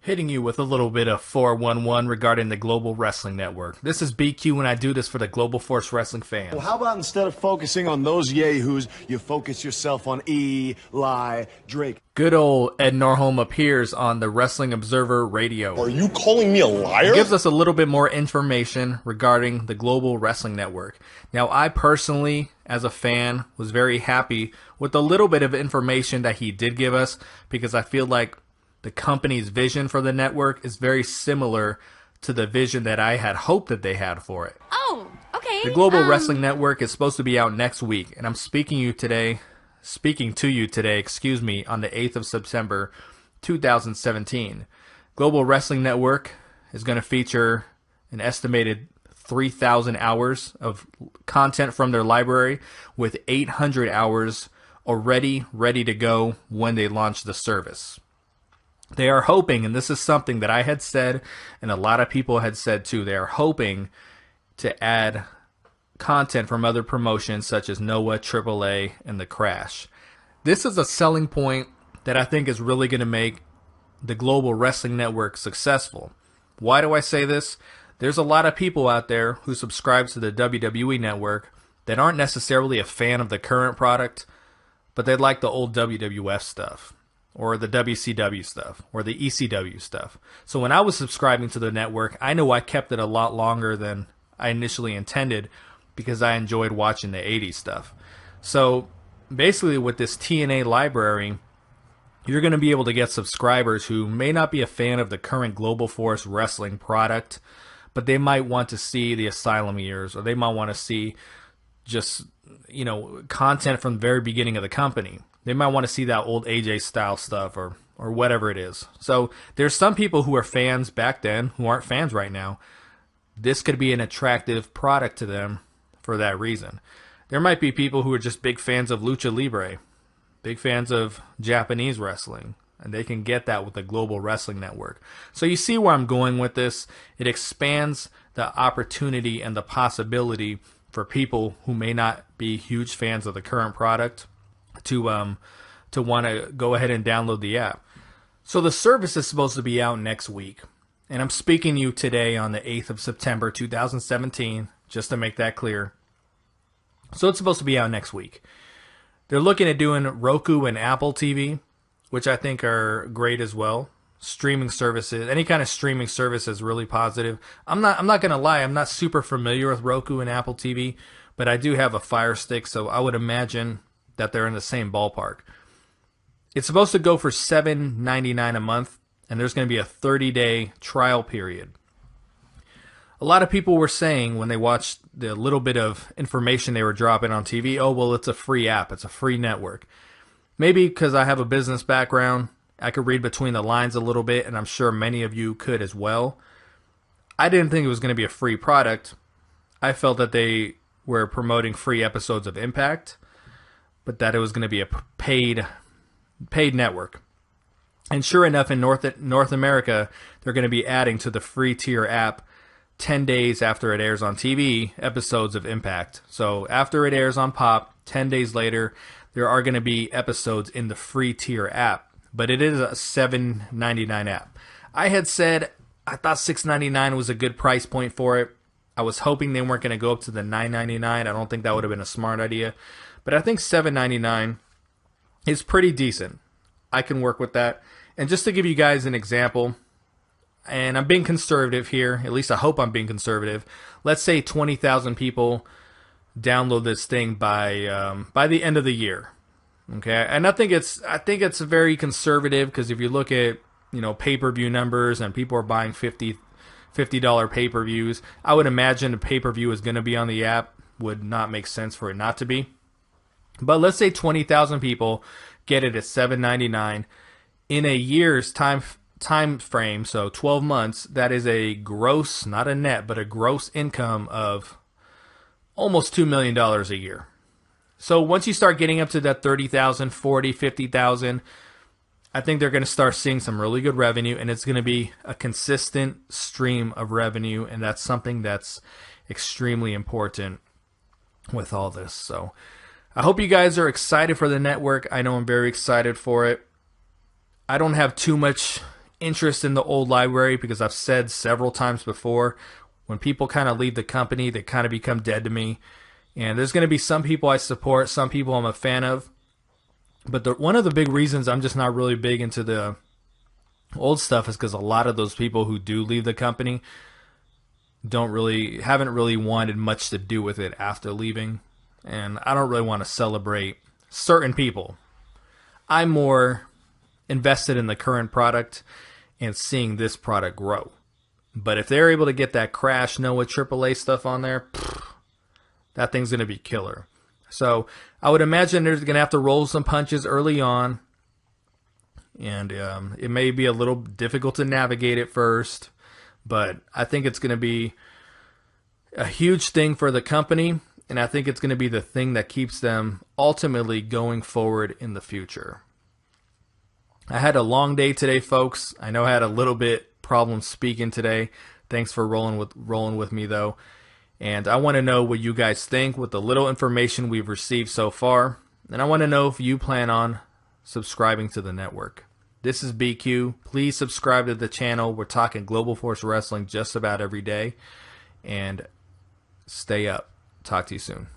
Hitting you with a little bit of 411 regarding the Global Wrestling Network. This is BQ and I do this for the Global Force Wrestling fans. Well, how about instead of focusing on those yahoos, you focus yourself on Eli Drake? Good old Ed Nordhom appears on the Wrestling Observer Radio. Are you calling me a liar? It gives us a little bit more information regarding the Global Wrestling Network. Now, I personally, as a fan, was very happy with the little bit of information that he did give us because I feel like the company's vision for the network is very similar to the vision that I had hoped that they had for it. Oh, okay. The Global Wrestling Network is supposed to be out next week, and I'm speaking to you today, on the 8th of September, 2017. Global Wrestling Network is going to feature an estimated 3,000 hours of content from their library, with 800 hours already ready to go when they launch the service. They are hoping, and this is something that I had said and a lot of people had said too, they are hoping to add content from other promotions such as Noah, AAA, and The Crash. This is a selling point that I think is really going to make the Global Wrestling Network successful. Why do I say this? There's a lot of people out there who subscribe to the WWE Network that aren't necessarily a fan of the current product, but they like the old WWF stuff, or the WCW stuff, or the ECW stuff. So when I was subscribing to the network, I know I kept it a lot longer than I initially intended because I enjoyed watching the 80s stuff. So basically with this TNA library, you're going to be able to get subscribers who may not be a fan of the current Global Force Wrestling product, but they might want to see the Asylum years, or they might want to see just, content from the very beginning of the company. They might want to see that old AJ Styles stuff or whatever it is. So there's some people who are fans back then who aren't fans right now. This could be an attractive product to them for that reason. There might be people who are just big fans of Lucha Libre, big fans of Japanese wrestling, and they can get that with the Global Wrestling Network. So you see where I'm going with this. It expands the opportunity and the possibility for people who may not be huge fans of the current product to want to go ahead and download the app. So the service is supposed to be out next week, and I'm speaking to you today on the 8th of September 2017, just to make that clear. So it's supposed to be out next week. They're looking at doing Roku and Apple TV, which I think are great as well. Streaming services, any kind of streaming service is really positive. I'm not going to lie, I'm not super familiar with Roku and Apple TV, but I do have a Fire Stick, so I would imagine that they're in the same ballpark. It's supposed to go for $7.99 a month, and there's going to be a 30-day trial period. A lot of people were saying when they watched the little bit of information they were dropping on TV, oh, well, it's a free app, it's a free network. Maybe because I have a business background, I could read between the lines a little bit, and I'm sure many of you could as well. I didn't think it was going to be a free product. I felt that they were promoting free episodes of Impact, but that it was going to be a paid network. And sure enough, in North America, they're going to be adding to the free tier app 10 days after it airs on TV, episodes of Impact. So after it airs on Pop, 10 days later, there are going to be episodes in the free tier app. But it is a $7.99 app. I had said I thought $6.99 was a good price point for it. I was hoping they weren't going to go up to the $9.99. I don't think that would have been a smart idea. But I think $7.99 is pretty decent. I can work with that. And just to give you guys an example, and I'm being conservative here, at least I hope I'm being conservative. Let's say 20,000 people download this thing by the end of the year. Okay, and I think it's very conservative because if you look at pay-per-view numbers and people are buying $50 pay-per-views, I would imagine a pay-per-view is going to be on the app. Would not make sense for it not to be. But let's say 20,000 people get it at $7.99 in a year's time frame, so 12 months. That is a gross, not a net, but a gross income of almost $2 million a year. So once you start getting up to that 30,000, 40, 50,000, I think they're going to start seeing some really good revenue, and it's going to be a consistent stream of revenue, and that's something that's extremely important with all this. So I hope you guys are excited for the network. I know I'm very excited for it. I don't have too much interest in the old library, because I've said several times before, when people kind of leave the company, they kind of become dead to me. And there's going to be some people I support, some people I'm a fan of. But one of the big reasons I'm just not really big into the old stuff is because a lot of those people who do leave the company haven't really wanted much to do with it after leaving. And I don't really want to celebrate certain people. I'm more invested in the current product and seeing this product grow. But if they're able to get that Crash Noah AAA stuff on there, that thing's going to be killer. So I would imagine they're going to have to roll some punches early on. And it may be a little difficult to navigate at first. But I think it's going to be a huge thing for the company. And I think it's going to be the thing that keeps them ultimately going forward in the future. I had a long day today, folks. I know I had a little bit problem speaking today. Thanks for rolling with me, though. And I want to know what you guys think with the little information we've received so far. And I want to know if you plan on subscribing to the network. This is BQ. Please subscribe to the channel. We're talking Global Force Wrestling just about every day. And stay up. Talk to you soon.